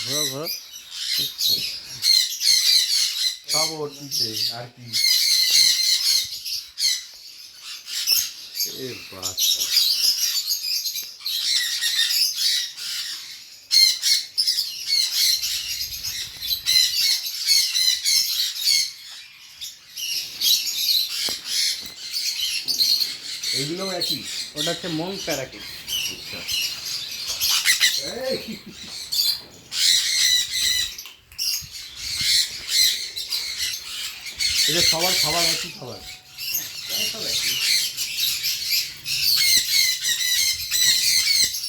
ঘোরো ঘোরো সব ওর পিছে আর কি। এ বাস এইগুলো একই। ওটা হচ্ছে মং প্যারাকিট। আচ্ছা এটা সবার খাবার একই খাবার।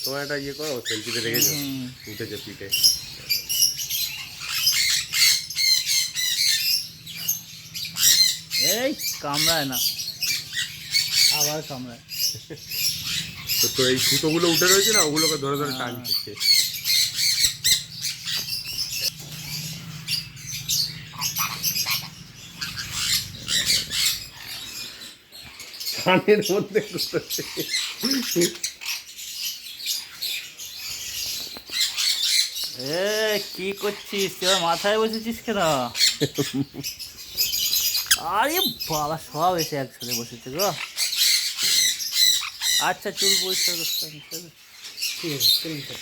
তোমার একটা ইয়ে করো, সেলফিতে রেখেছো উঠেছে পিঠে। এই কামড়ায় না, আবার কামড়ায়। তো এই সুতোগুলো উঠে রয়েছে না, ওগুলোকে ধরে ধরে টানছে। কানের মধ্যে এ কি করছিস তুই? মাথায় বসেছিস কেন? আরে বাবা, সব এসে একসাথে বসেছে গো। আচ্ছা চুল পরিষ্কার করতে হবে। ঠিক আছে।